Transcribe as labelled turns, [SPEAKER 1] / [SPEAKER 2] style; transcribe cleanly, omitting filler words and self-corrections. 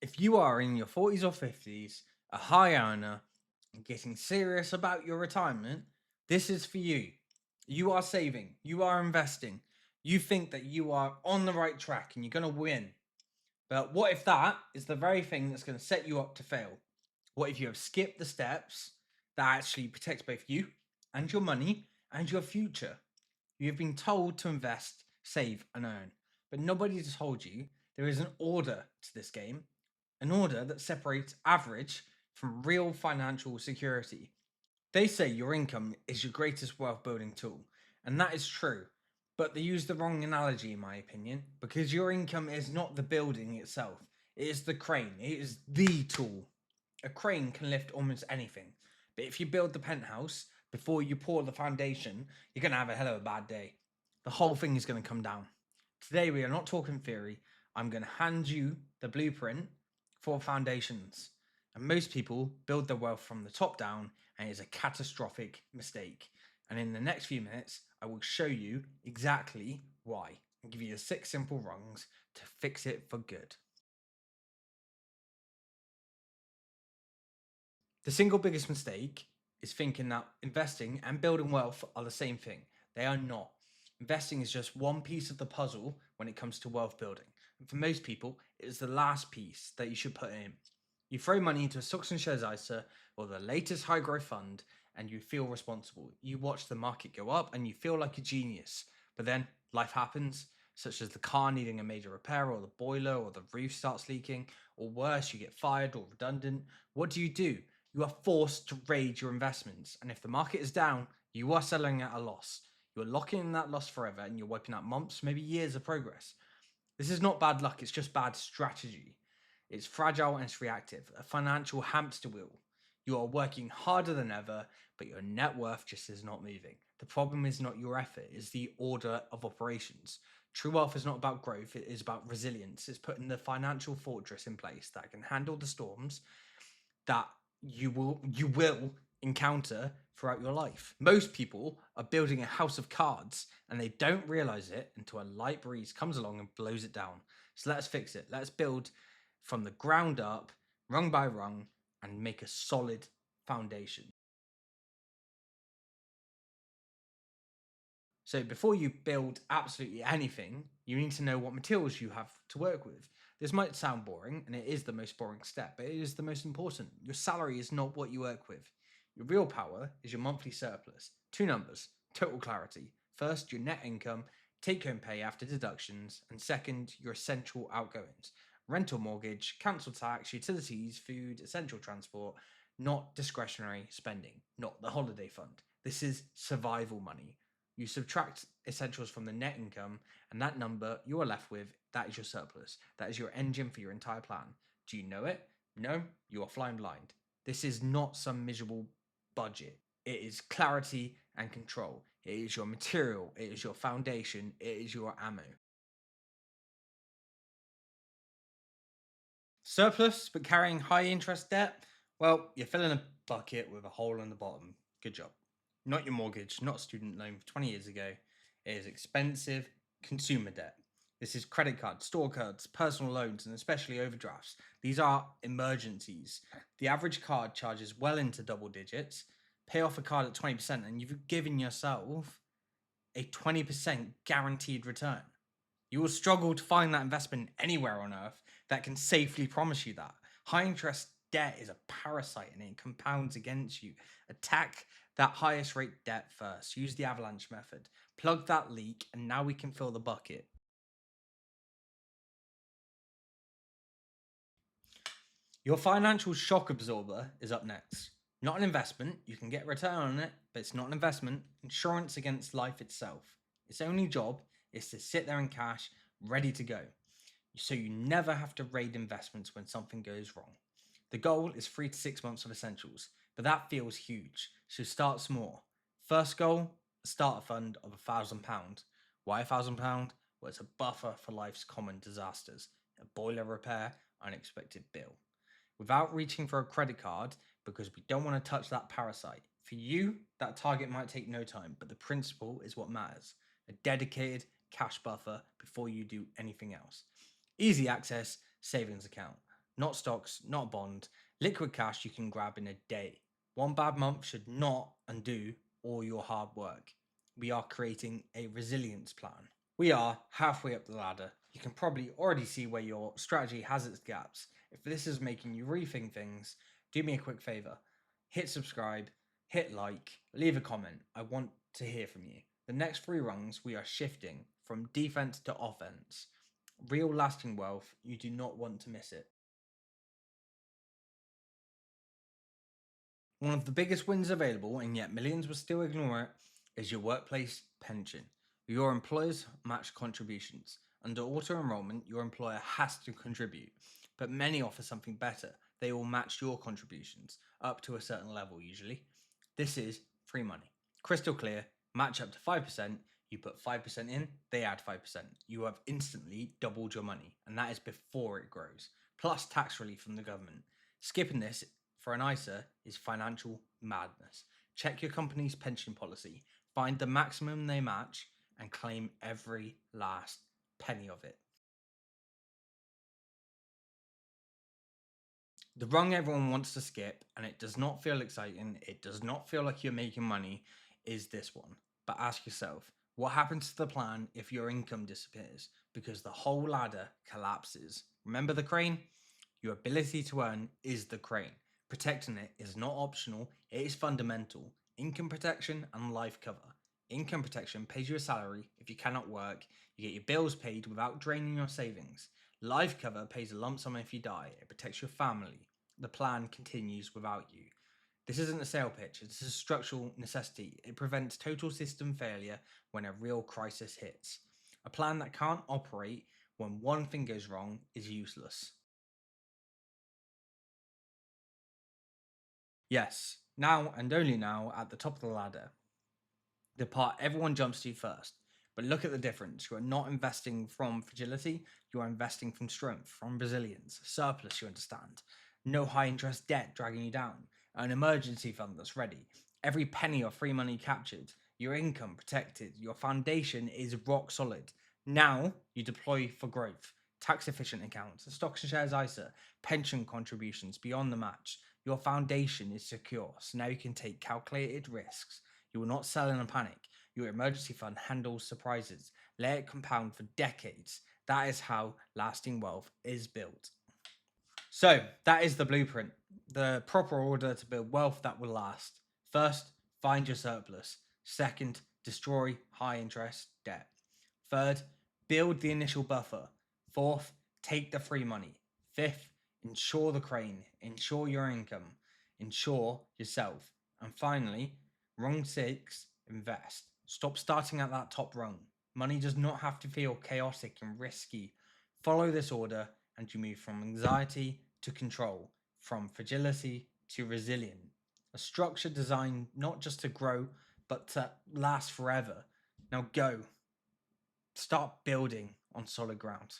[SPEAKER 1] If you are in your 40s or 50s, a high earner, and getting serious about your retirement, this is for you. You are saving, you are investing, you think that you are on the right track and you're going to win. But what if that is the very thing that's going to set you up to fail? What if you have skipped the steps that actually protect both you and your money and your future? You have been told to invest, save, and earn, but nobody has told you there is an order to this game, an order that separates average from real financial security. They say your income is your greatest wealth building tool, and that is true. But they use the wrong analogy, in my opinion, because your income is not the building itself, it is the crane, it is the tool. A crane can lift almost anything, but if you build the penthouse before you pour the foundation, you're going to have a hell of a bad day. The whole thing is going to come down. Today, we are not talking theory. I'm going to hand you the blueprint for foundations. And most people build their wealth from the top down, and it's a catastrophic mistake. And in the next few minutes, I will show you exactly why and give you the 6 simple rungs to fix it for good. The single biggest mistake is thinking that investing and building wealth are the same thing. They are not. Investing is just one piece of the puzzle when it comes to wealth building. And for most people, it is the last piece that you should put in. You throw money into a stocks and shares ISA or the latest high growth fund and you feel responsible. You watch the market go up and you feel like a genius. But then life happens, such as the car needing a major repair or the boiler or the roof starts leaking, or worse, you get fired or redundant. What do? You are forced to raid your investments. And if the market is down, you are selling at a loss. You're locking in that loss forever and you're wiping out months, maybe years of progress. This is not bad luck, it's just bad strategy. It's fragile and it's reactive, a financial hamster wheel. You are working harder than ever, but your net worth just is not moving. The problem is not your effort, it's the order of operations. True wealth is not about growth, it is about resilience. It's putting the financial fortress in place that can handle the storms that you will encounter throughout your life. Most people are building a house of cards and they don't realize it until a light breeze comes along and blows it down. So let's fix it. Let's build from the ground up, rung by rung, and make a solid foundation. So before you build absolutely anything, you need to know what materials you have to work with. This might sound boring, and it is the most boring step, but it is the most important. Your salary is not what you work with. Your real power is your monthly surplus. Two numbers, total clarity. First, your net income, take home pay after deductions, and second, your essential outgoings. Rental mortgage, council tax, utilities, food, essential transport, not discretionary spending, not the holiday fund. This is survival money. You subtract essentials from the net income, and that number you are left with, that is your surplus. That is your engine for your entire plan. Do you know it? No, you are flying blind. This is not some miserable budget. It is clarity and control. It is your material. It is your foundation. It is your ammo. Surplus, but carrying high interest debt? Well, you're filling a bucket with a hole in the bottom. Good job. Not your mortgage, not a student loan from 20 years ago. It is expensive consumer debt. This is credit cards, store cards, personal loans, and especially overdrafts. These are emergencies. The average card charges well into double digits. Pay off a card at 20%, and you've given yourself a 20% guaranteed return. You will struggle to find that investment anywhere on earth that can safely promise you that. High interest debt is a parasite and it compounds against you. Attack that highest rate debt first. Use the avalanche method. Plug that leak, and now we can fill the bucket. Your financial shock absorber is up next. Not an investment, you can get a return on it, but it's not an investment. Insurance against life itself. Its only job is to sit there in cash, ready to go, so you never have to raid investments when something goes wrong. The goal is 3 to 6 months of essentials, but that feels huge, so start small. First goal, a starter fund of £1,000. Why £1,000? Well, it's a buffer for life's common disasters, a boiler repair, unexpected bill. Without reaching for a credit card, because we don't want to touch that parasite. For you, that target might take no time, but the principle is what matters. A dedicated cash buffer before you do anything else. Easy access savings account. not stocks, not a bond. Liquid cash you can grab in a day. One bad month should not undo all your hard work. We are creating a resilience plan. We are halfway up the ladder. You can probably already see where your strategy has its gaps. If this is making you rethink things, do me a quick favor. Hit subscribe, hit like, leave a comment. I want to hear from you. The next 3 rungs, we are shifting from defense to offense. Real lasting wealth, you do not want to miss it. One of the biggest wins available, and yet millions will still ignore it, is your workplace pension. Your employers match contributions. Under auto enrollment, your employer has to contribute, but many offer something better. They will match your contributions up to a certain level, usually. This is free money. Crystal clear, match up to 5%. You put 5% in, they add 5%. You have instantly doubled your money, and that is before it grows, plus tax relief from the government. Skipping this for an ISA is financial madness. Check your company's pension policy, find the maximum they match, and claim every last penny of it. The rung everyone wants to skip, and it does not feel exciting, it does not feel like you're making money, is this one. But ask yourself, what happens to the plan if your income disappears? Because the whole ladder collapses. Remember the crane? Your ability to earn is the crane. Protecting it is not optional, it is fundamental. Income protection and life cover. Income protection pays you a salary if you cannot work, you get your bills paid without draining your savings. Life cover pays a lump sum if you die, it protects your family. The plan continues without you. This isn't a sale pitch, it's a structural necessity. It prevents total system failure when a real crisis hits. A plan that can't operate when one thing goes wrong is useless. Yes, now and only now at the top of the ladder, the part everyone jumps to first. But look at the difference. You are not investing from fragility, you are investing from strength, from resilience, surplus, you understand. No high interest debt dragging you down, an emergency fund that's ready. Every penny of free money captured, your income protected, your foundation is rock solid. Now you deploy for growth. Tax efficient accounts, stocks and shares ISA, pension contributions beyond the match. Your foundation is secure, so now you can take calculated risks. You will not sell in a panic. Your emergency fund handles surprises. Let it compound for decades. That is how lasting wealth is built. So, that is the blueprint. The proper order to build wealth that will last. First, find your surplus. Second, destroy high interest debt. Third, build the initial buffer. Fourth, take the free money. Fifth, insure the crane. Insure your income. Insure yourself. And finally, rung 6, invest. Stop starting at that top rung. Money does not have to feel chaotic and risky. Follow this order and you move from anxiety to control, from fragility to resilient. A structure designed not just to grow, but to last forever. Now go. Start building on solid ground.